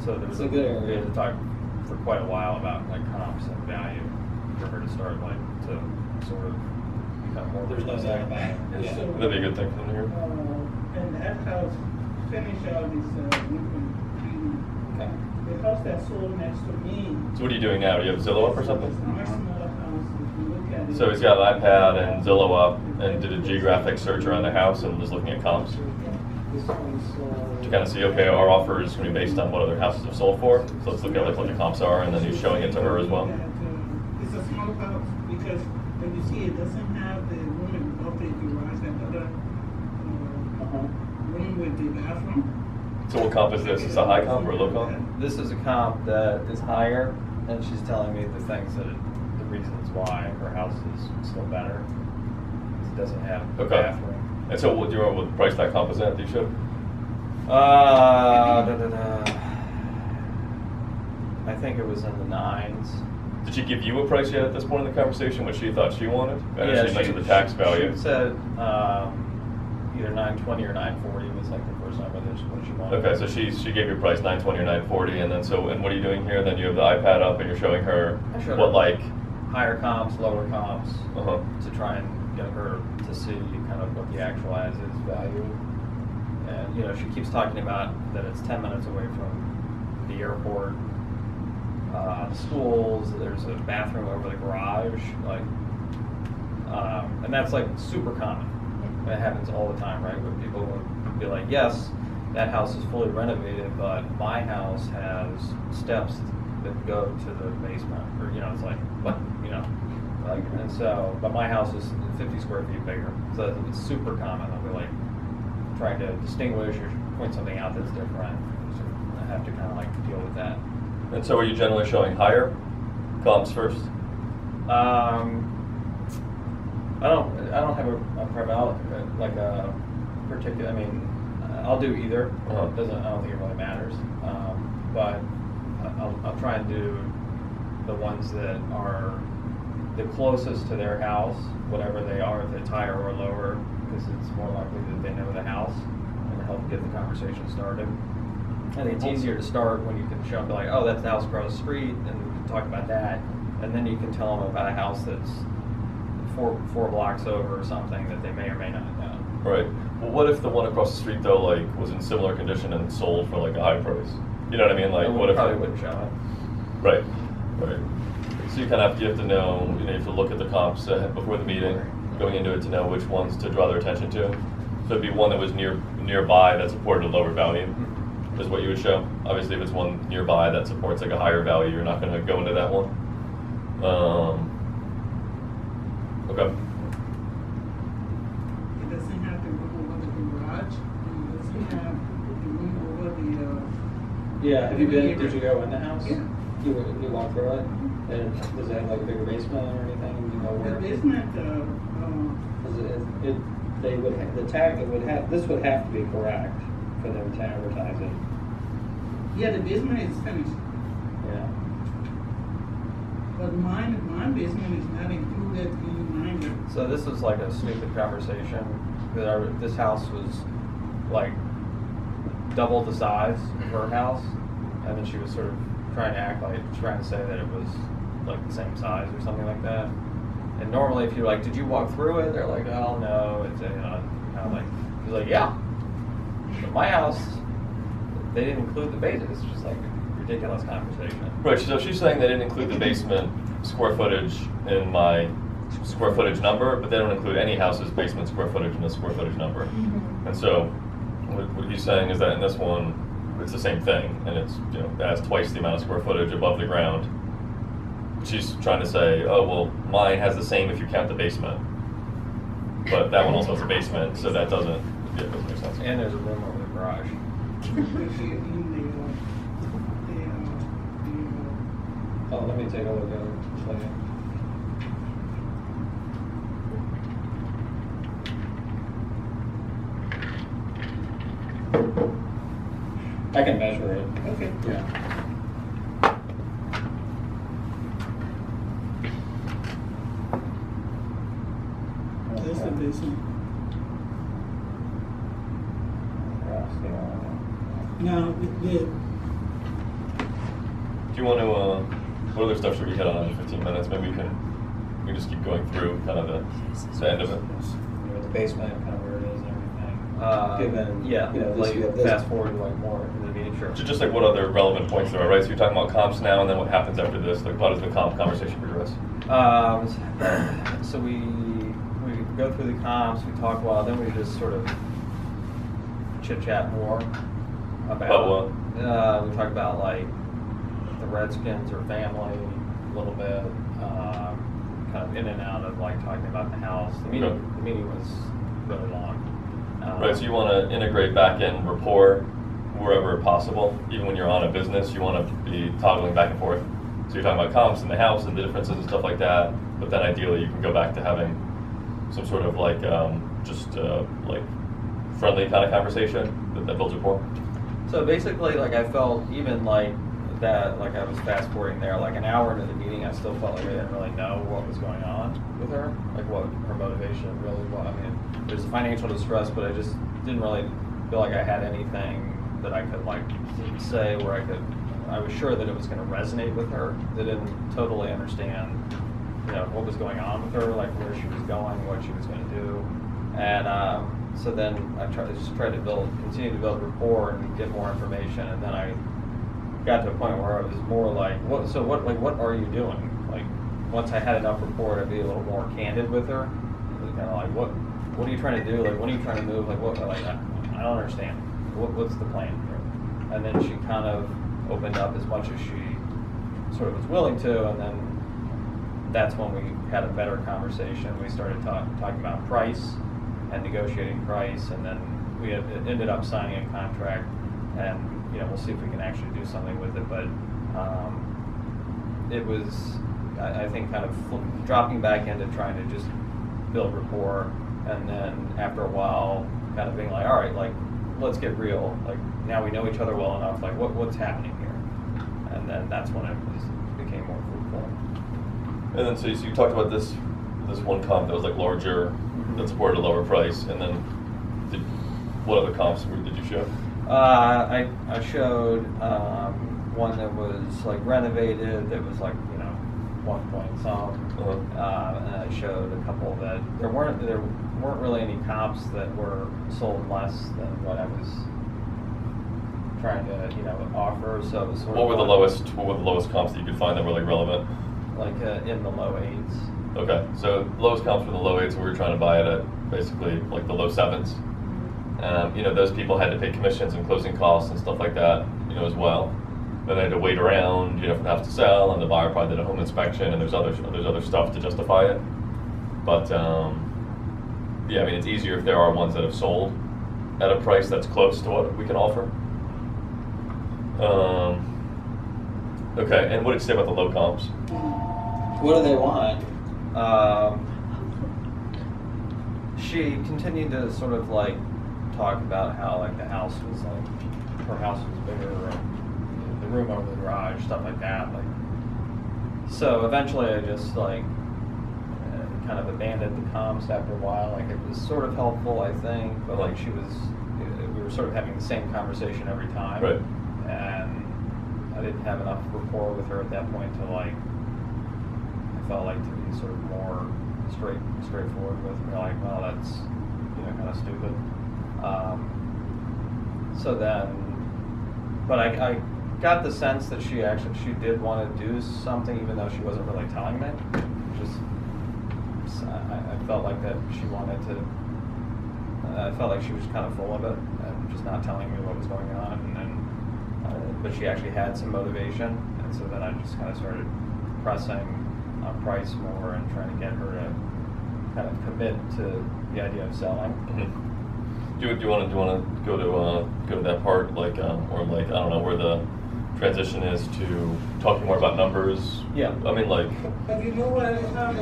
So there was It's a good area. we had to talk for quite a while about like comps and value for her to start like to sort of become more. There's no doubt about it. Yeah. So, That'd be a good thing from here. and that house, finish out this, Okay. the house that sold next to me. So what are you doing now? Do you have Zillow up or something? It's a much smaller house, if you look at it. So he's got an iPad and Zillow up and did a geographic search around the house and was looking at comps This one's, to kind of see, okay, our offer is going to be based on what other houses have sold for. So let's look at like what the comps are, and then he's showing it to her as well. It's a small house because when you see it doesn't have the room above the garage, that other room with the bathroom. So what comp is this? Is it a high comp or a low comp? This is a comp that is higher, and she's telling me the things that the reasons why her house is still better. It doesn't have a Okay. bathroom. And so what do you remember what price that comp is at that you showed? I think it was in the 9s. Did she give you a price yet at this point in the conversation, what she thought she wanted? I know Yeah, she mentioned the tax value. She said either 920 or 940 was like the first number that she wanted. Okay, so she gave you a price, 920 or 940, and then so, and what are you doing here? Then you have the iPad up and you're showing her I showed what her like, higher comps, lower comps, uh-huh. to try and get her to see kind of what the actual as is value. And, you know, she keeps talking about that it's 10 minutes away from the airport, the schools, there's a bathroom over the garage, like, and that's like super common. And it happens all the time, right? Where people will be like, yes, that house is fully renovated, but my house has steps that go to the basement, or, you know, it's like, what, you know? Like, and so, but my house is 50 square feet bigger, so it's super common. I'll be like trying to distinguish or point something out that's different. So I have to kind of like deal with that. And so are you generally showing higher comps first? I don't have a like a particular. I mean, I'll do either. Uh-huh. I don't think it really matters. But I'll try and do the ones that are the closest to their house, whatever they are, if it's higher or lower, because it's more likely that they know the house and help get the conversation started. I think it's easier to start when you can show them like, oh, that's the house across the street, and we can talk about that, and then you can tell them about a house that's four blocks over or something that they may or may not know. Right. Well, what if the one across the street though, like, was in similar condition and sold for like a high price? You know what I mean? Like, what if probably wouldn't show it? Right. Right. So you kind of you have to know, you have to look at the comps before the meeting, going into it to know which ones to draw their attention to. So it'd be one that was nearby that supported a lower value, is what you would show. Obviously, if it's one nearby that supports like a higher value, you're not going to go into that one. Okay. It doesn't have the room over the garage, and it doesn't have the room over the, Yeah. Have you been? Did you go in the house? Yeah. You walked through it, and does it have like a bigger basement or anything? Do you know the where? basement, They would have, the tag, it would have, this would have to be correct for them to advertise it. yeah, the basement is finished, Yeah. but my basement is not included in mine. So this was like a stupid conversation, because this house was like double the size of her house, and then she was sort of trying to say that it was like the same size or something like that. And normally, if you're like, "Did you walk through it?" They're like, "Oh no," it's kind of like, he's like, "Yeah." But my house, they didn't include the basement. It's just like a ridiculous conversation. Right. So she's saying they didn't include the basement square footage in my square footage number, but they don't include any house's basement square footage in the square footage number. And so what he's saying is that in this one, it's the same thing, and it's it has twice the amount of square footage above the ground. She's trying to say, oh well, mine has the same if you count the basement, but that one also has a basement, so that doesn't make sense. And there's a room over the garage. Oh, let me take a look at it later. I can measure it. Okay. Yeah. That's the basement. Now, the Do you want to, what other stuff should we hit on in 15 minutes? Maybe we can just keep going through kind of the end of it. The basement, kind of where it is and everything. Given, yeah, you know, this- you have this- fast forward to like more in the meeting, sure. So just like what other relevant points there are, right? So you're talking about comps now, and then what happens after this? Like, how does the comp conversation progress? So we go through the comps, we talk a while, then we just sort of chit chat more About what? We talk about like the Redskins or family a little bit, kind of in and out of like talking about the house. The meeting was really long. Right, so you want to integrate back in rapport wherever possible. Even when you're on a business, you want to be toggling back and forth. So you're talking about comps in the house and the differences and stuff like that, but then ideally you can go back to having some sort of like like friendly kind of conversation that builds rapport. So basically, like I felt even like that, like I was fast forwarding there, like an hour into the meeting, I still felt like I didn't really know what was going on with her, like what her motivation really was. I mean, there's a financial distress, but I just didn't really feel like I had anything that I could like say where I was sure that it was going to resonate with her. They didn't totally understand, what was going on with her, like where she was going, what she was going to do, and so then I tried to continue to build rapport and get more information, and then I got to a point where I was more like, what are you doing? Like, once I had enough rapport, I'd be a little more candid with her. Kind of like, what are you trying to do? Like, when are you trying to move? Like, what? Like, I don't understand. What's the plan here? And then she kind of opened up as much as she sort of was willing to, and then that's when we had a better conversation. We started talking about price and negotiating price, and then we ended up signing a contract, and we'll see if we can actually do something with it. But It was, I think, kind of dropping back into trying to just build rapport, and then after a while, kind of being like, all right, like, let's get real. Like, now we know each other well enough. Like, what's happening here? And then that's when it became more fruitful. And then so you talked about this one comp that was like larger, that supported a lower price, and then what other comps did you show? I showed one that was like renovated, that was like, 1 point some, and I showed a couple that there weren't really any comps that were sold less than what I was trying to offer. So it was sort What of were the like- lowest comps that you could find that were like relevant? like in the low 8s. Okay, so lowest comps were the low 8s, and we were trying to buy it at basically like the low 7s. Those people had to pay commissions and closing costs and stuff like that, as well. Then they had to wait around, for the house to sell, and the buyer probably did a home inspection, and there's other stuff to justify it. But it's easier if there are ones that have sold at a price that's close to what we can offer. Okay, and what did you say about the low comps? What do they want? She continued to sort of like talk about how like the house was like, her house was bigger, and the room over the garage, stuff like that. Like, so eventually I just like kind of abandoned the comps after a while. Like, it was sort of helpful, I think, but like we were sort of having the same conversation every time. Right. And I didn't have enough rapport with her at that point to like, I felt like to be sort of more straightforward with me, like, well, that's kind of stupid. So then, but I got the sense that she did want to do something, even though she wasn't really telling me. I felt like that she wanted to. I felt like she was kind of full of it and just not telling me what was going on, and then. But she actually had some motivation, and so then I just kind of started pressing on price more and trying to get her to kind of commit to the idea of selling. Mm-hmm. Do you want to go to that part, like, or like, I don't know, where the transition is to talking more about numbers? Yeah. I mean, like, But you know what?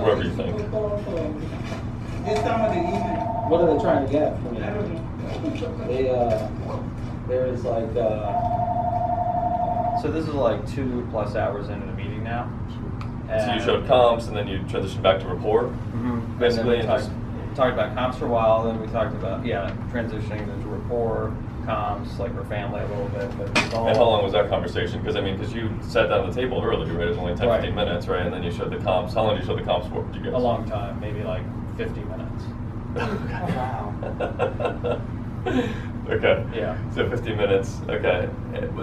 Wherever you think. This time of the evening. What are they trying to get from I don't you? know. There is like, So this is like 2+ hours into the meeting now. so you showed comps, and then you transitioned back to rapport, basically, And and then we talked about comps for a while, then we talked about, transitioning into rapport, comps, like her family a little bit, but it's all. And how long was that conversation? Because you sat down at the table early, right? It was only 10, Right. 15 minutes, right? And then you showed the comps. How long did you show the comps for? Did you guys? A long time, maybe like 50 minutes. wow. Okay. Yeah. So 15 minutes. Okay.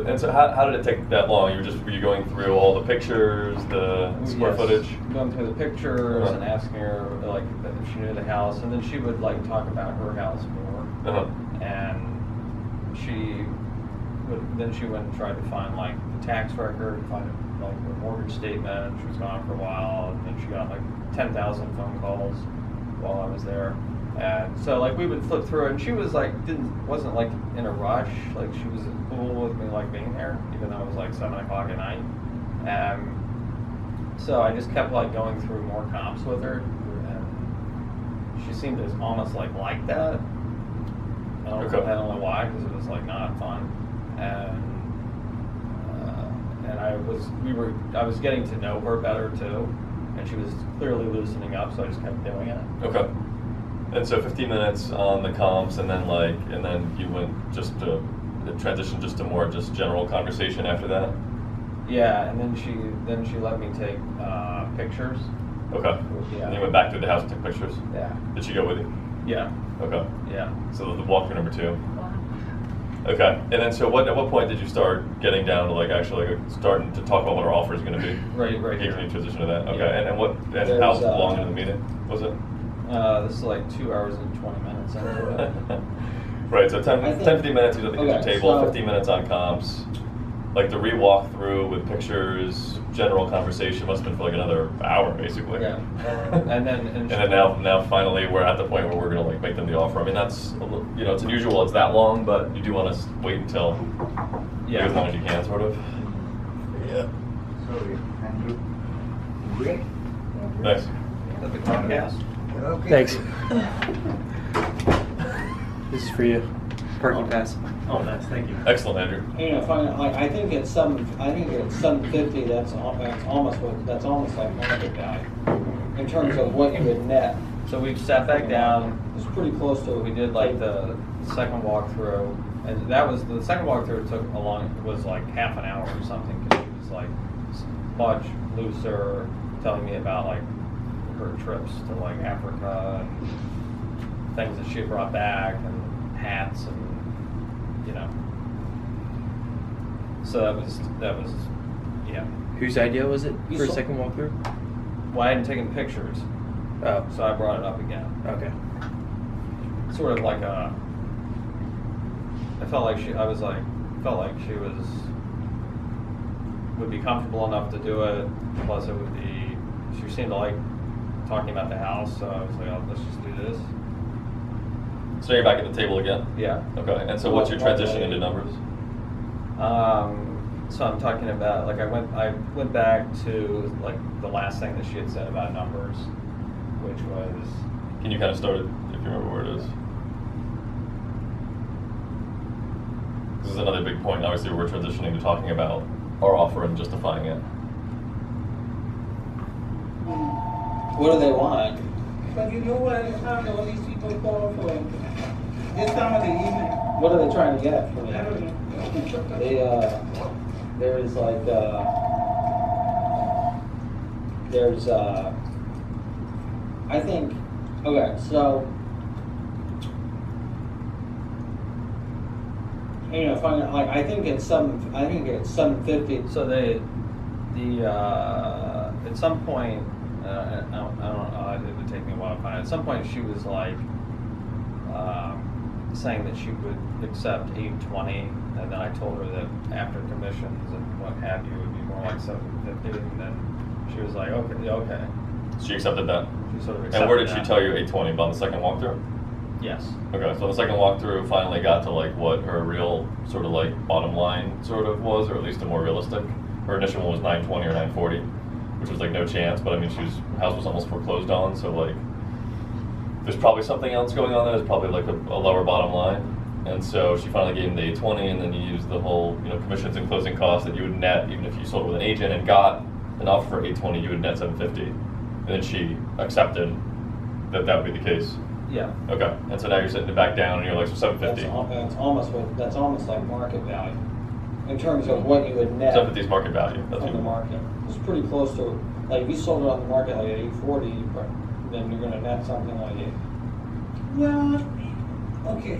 And so how did it take that long? Were you going through all the pictures, the square Yes. footage? Going through the pictures Uh-huh. and asking her like if she knew the house, and then she would like talk about her house more. Uh-huh. And she went and tried to find like the tax record, find like her mortgage statement. She was gone for a while, and then she got like 10,000 phone calls while I was there. And so like we would flip through it, and she was like wasn't like in a rush. Like, she was cool with me like being there, even though it was like 7 o'clock at night. So I just kept like going through more comps with her, and she seemed to almost like that. I don't know why, because it was like not fun. And I was getting to know her better too, and she was clearly loosening up, so I just kept doing it. Okay. And so 15 minutes on the comps, and then you went just to transition just to more just general conversation after that. Yeah, and then she let me take pictures. Okay. Yeah. And you went back through the house and took pictures. Yeah. Did she go with you? Yeah. Okay. Yeah. So the walkthrough number 2. Okay. And then so at what point did you start getting down to like actually like starting to talk about what our offer is going to be? Right Can here. you transition to that? Okay. Yeah. And how There's, long into the meeting was it? This is like 2 hours and 20 minutes into it. Right, so 10, I think- 15 minutes you at the kitchen okay, table, so- 15 minutes on comps. Like the re-walk through with pictures, general conversation must have been for like another hour basically. Yeah. And then now finally we're at the point where we're gonna like make them the offer. I mean that's it's unusual it's that long, but you do want to wait until Yeah. as long as you can sort of. Yeah. Okay, thank you. Great. Nice. Is that the Comcast? Okay. Thanks. This is for you. Parking pass. Oh, nice, thank you. Excellent, Andrew. You know, I think it's 750. That's almost like market value in terms of what you would net. So we've sat back down. It's pretty close to We did like the second walkthrough, and that was the second walkthrough took was like half an hour or something, because she was like much looser, telling me about like her trips to like Africa and things that she had brought back and hats and so that was yeah. Whose idea was it You for a saw- second walkthrough? Well, I hadn't taken pictures, Oh, so I brought it up again. okay. Sort of like I felt like she would be comfortable enough to do it. Plus, it would be. She seemed to like talking about the house, so I was like, oh, let's just do this. So you're back at the table again? Yeah. Okay, and so what's your transition into numbers? So I'm talking about like I went back to like the last thing that she had said about numbers, which was. Can you kind of start it, if you remember where it is? This is another big point. Obviously, we're transitioning to talking about our offer and justifying it. what do they want? But you know what, how all these people call for this time of the evening? What are they trying to get from I don't you? know. There's like I think okay, so I think it's 750. So at some point, I don't know, it would take me a while to find it. At some point, she was like saying that she would accept 820, and then I told her that after commissions and what have you, it would be more like 750, and then she was like, okay. She accepted that. She sort of accepted And where did she that. tell you 820? On the second walkthrough? Yes. Okay, so the second walkthrough finally got to like what her real sort of like bottom line sort of was, or at least a more realistic. Her initial one was 920 or 940, which was like no chance. But I mean, house was almost foreclosed on, so like there's probably something else going on there. There's probably like a lower bottom line, and so she finally gave him the 820, and then you used the whole commissions and closing costs that you would net even if you sold with an agent and got an offer for 820, you would net 750, and then she accepted that would be the case. Yeah. Okay, and so now you're sitting it back down, and you're like, so 750. That's almost like market value in terms of what you would net 750 is market value. That's from the what- market. It's pretty close to like if you sold it on the market like at 840, then you're going to net something like it. Well, okay.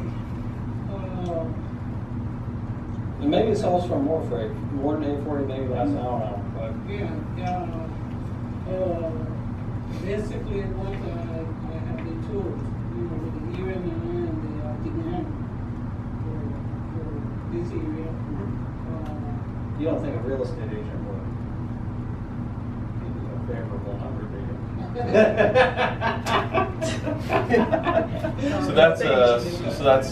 And maybe it sells for more than 840, maybe less. I don't know. But Basically what I have been told, with the area and the demand for this area. you don't think a real estate agent would give you a favorable number, do you? So that's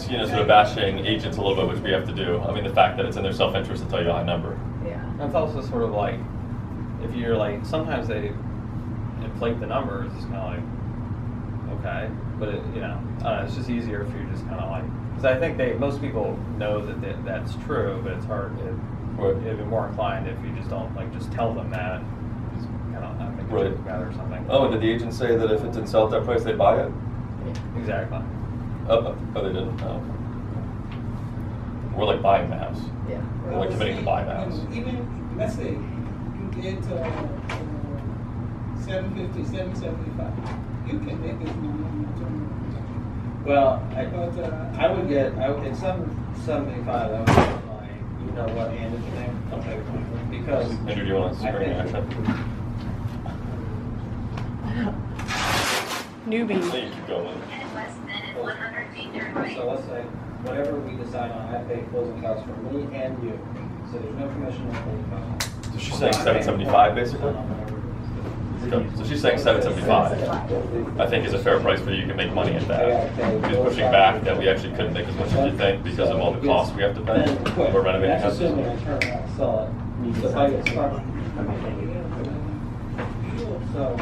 sort of bashing agents a little bit, which we have to do. I mean, the fact that it's in their self-interest to tell you a high number. Yeah. And it's also sort of like, if you're like, sometimes they inflate the numbers, it's kind of like, okay, but I don't know, it's just easier if you're just kind of like, because I think most people know that that's true, but it's hard. It'd be more inclined if you just don't just tell them that, just kind of not make a joke about it or something. Oh, and did the agent say that if it didn't sell at that price, they'd buy it? Exactly. Oh, they didn't. Oh. We're like buying the house. Yeah. We're like committing to buy the house. Even, let's say, you get 750, 775. You can make this money on your own. Well, But, I would get 775. I would get my, you know what, Andrew's name? Okay, because Andrew, do you want to I bring think- action? Newbie. Yeah, you keep going. So let's say whatever we decide on, I pay closing costs for me and you. So there's no commission or closing costs. So she's saying 775 basically? Okay, so she's saying 775. I think is a fair price for you. You can make money at that. She's pushing back that we actually couldn't make as much as you think because of all the costs we have to pay. Then quick. We're renovating That's houses. assuming I turn around and sell it. So if I get stuck, So,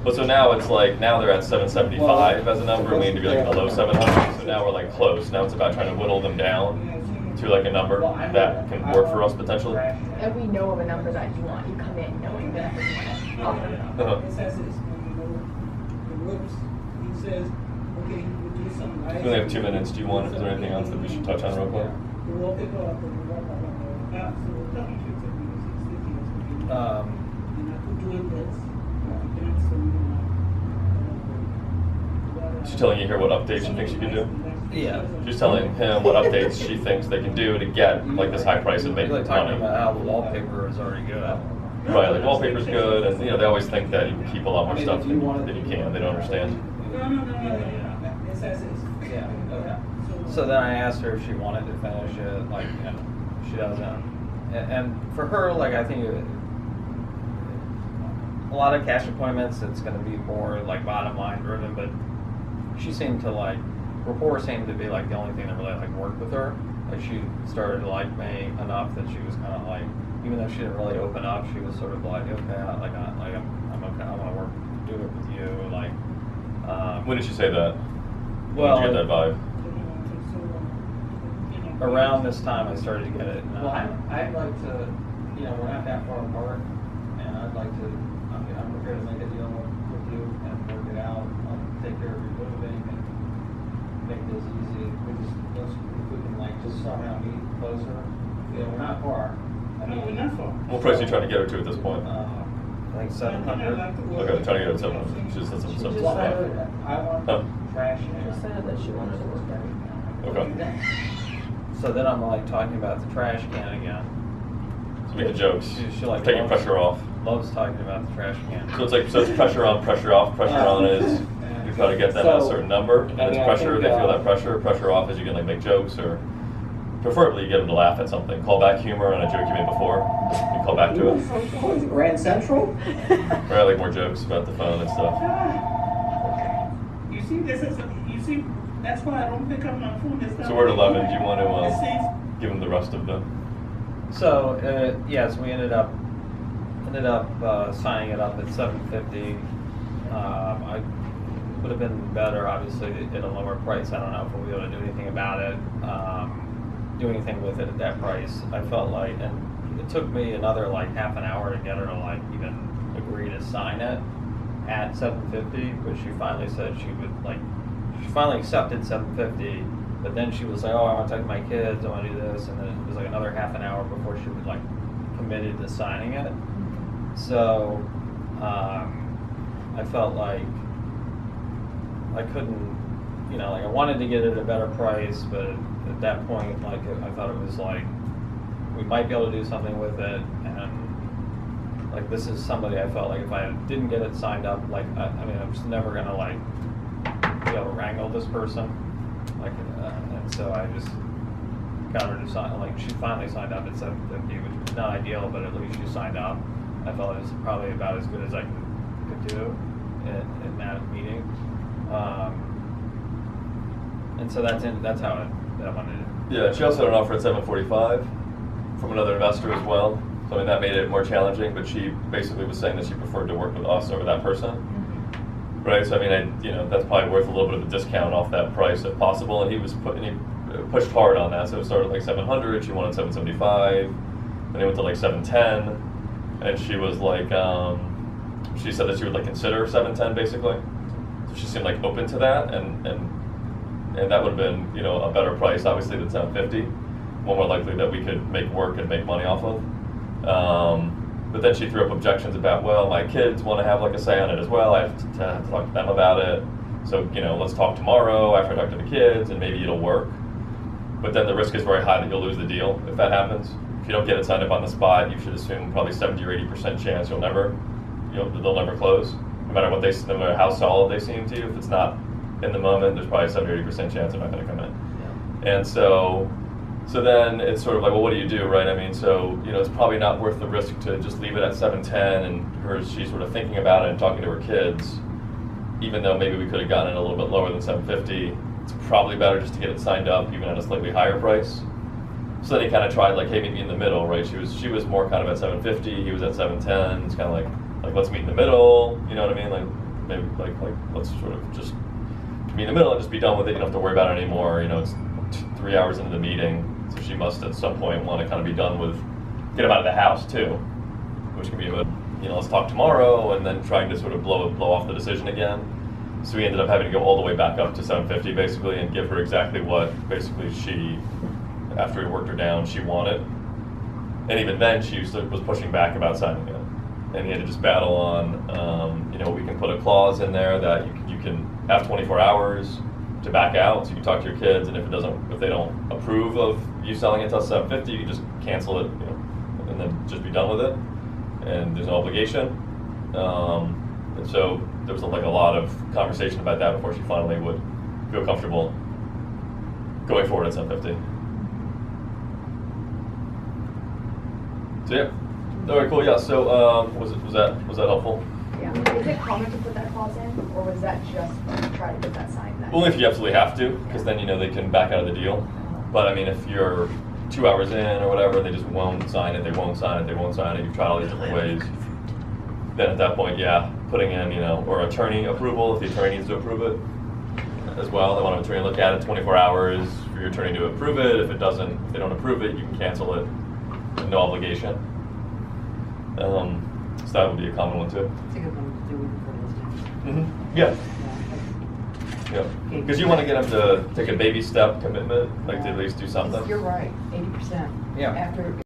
But so now it's like, now they're at 775 as a number, and we need to be like in the low 700s. So now we're like close. Now it's about trying to whittle them down to like a number that can work for us potentially. If we know of a number that you want, you come in knowing that you want it. Uh-huh. It says it's, the ropes, he says, okay, you do some lights. We only have 2 minutes. Do you want, is there anything else that we should touch on real quick? The rope it up, the rope up, so tell me 15 minutes, 16 minutes. And I could do it this. She's telling you here what updates she thinks she can do? Yeah. She's telling him what updates she thinks they can do to get like this high price and make Like talking money. about how the wallpaper is already good. Right, like wallpaper's good, and you know they always think that you can keep a lot more stuff than you can. They don't understand. No. It says it's. Yeah, okay. So then I asked her if she wanted to finish it, like, you know, she doesn't. And for her, like, I think a lot of cash appointments, it's going to be more like bottom line driven, but she seemed to like, rapport seemed to be like the only thing that really like worked with her. Like she started to like me enough that she was kind of like, even though she didn't really open up, she was sort of like, okay, I'm okay, I want to work, do it with you, like. When did she say that? Well, When did you get that vibe? around this time I started to get it. well, I'd like to, you know, we're not that far apart, and I'd like to, I mean, I'm prepared to make a deal with you and work it out. I'll take care of your moving and make this easy. If we can like just somehow meet closer, you know, we're not far. I No, mean, we're not far. What price are you trying to get her to at this point? I think 700. Okay, I'm trying to get her at 700. She just said She 775. I want Oh. trash She can. said that she wanted to work out. Okay. So then I'm like talking about the trash can again. So making jokes. She like Taking loves- pressure off. Loves talking about the trash can. So it's like, so it's pressure on, pressure off. Pressure on is you try to get them at a certain number, and I it's mean, I pressure, think, they feel that pressure. Pressure off is you can like make jokes, or preferably you get them to laugh at something. Call back humor on a joke you made before. You call back to it. Grand Central? Or like more jokes about the phone and stuff. You see, you see, that's why I don't pick up my phone. It's not So we're at 11. Do you want It to says give them the rest of the? So yes, we ended up signing it up at 750. I would have been better, obviously, at a lower price. I don't know if we'll be able to do anything about it, do anything with it at that price. I felt like, and it took me another like half an hour to get her to like even agree to sign it at 750. But she finally said she would like. She finally accepted 750. But then she was like, oh, I want to talk to my kids, I want to do this, and then it was like another half an hour before she was like committed to signing it. So I felt like I couldn't, you know, like I wanted to get it at a better price, but at that point, like I thought it was like we might be able to do something with it, and like this is somebody I felt like if I didn't get it signed up, like I mean, I'm just never gonna like be able to wrangle this person. Like, and so I just got her to sign. Like, she finally signed up at 750, which was not ideal, but at least she signed up. I felt it was probably about as good as I could do in that meeting. And so that's how that went in. Yeah, she also had an offer at 745 from another investor as well. So I mean that made it more challenging. But she basically was saying that she preferred to work with us over that person. Right, so I mean, that's probably worth a little bit of a discount off that price if possible. And he pushed hard on that, so it started like 700. She wanted 775, then he went to like 710, and she was like, she said that she would like consider 710 basically. So she seemed like open to that, and that would have been a better price obviously than 750. More likely that we could make work and make money off of. But then she threw up objections about, well, my kids want to have like a say on it as well. I have to talk to them about it. So, let's talk tomorrow after I talk to the kids and maybe it'll work. But then the risk is very high that you'll lose the deal if that happens. If you don't get it signed up on the spot, you should assume probably 70 or 80% chance they'll never close. No matter how solid they seem to you, if it's not in the moment, there's probably 70 or 80% chance they're not going to come in. Yeah. And so then it's sort of like, well, what do you do, right? I mean, so, it's probably not worth the risk to just leave it at 710 and she's sort of thinking about it and talking to her kids, even though maybe we could have gotten it a little bit lower than 750. It's probably better just to get it signed up even at a slightly higher price. So then he kind of tried like, hey, meet me in the middle, right? She was more kind of at 750, he was at 710. It's kind of like let's meet in the middle. You know what I mean? Like maybe like let's sort of just meet in the middle and just be done with it. You don't have to worry about it anymore. You know, it's 3 hours into the meeting, so she must at some point want to kind of be done with, get him out of the house too, which can be about, you know, let's talk tomorrow, and then trying to sort of blow off the decision again. So we ended up having to go all the way back up to 750 basically and give her exactly what basically she, after we worked her down, she wanted. And even then she was pushing back about signing it. And he had to just battle on, you know, we can put a clause in there that you can have 24 hours to back out, so you can talk to your kids, and if they don't approve of you selling it till 750, you can just cancel it, you know, and then just be done with it. And there's no obligation. And so there was like a lot of conversation about that before she finally would feel comfortable going forward at 750. So yeah. All right, cool. Yeah. So was that helpful? Yeah. Is it common to put that clause in, or was that just to try to get that signed? Only if you absolutely have to, because then you know they can back out of the deal. But I mean, if you're 2 hours in or whatever, they just won't sign it. They won't sign it. They won't sign it. You've tried all these different ways. Then at that point, yeah, putting in, you know, or attorney approval if the attorney needs to approve it as well. They want an attorney to look at it 24 hours for your attorney to approve it. If they don't approve it, you can cancel it. No obligation. So that would be a common one too. It's a good one to do before this time. Yeah. Yeah. Because you want to get them to take a baby step commitment, like to at least do something. You're right, 80%. Yeah. After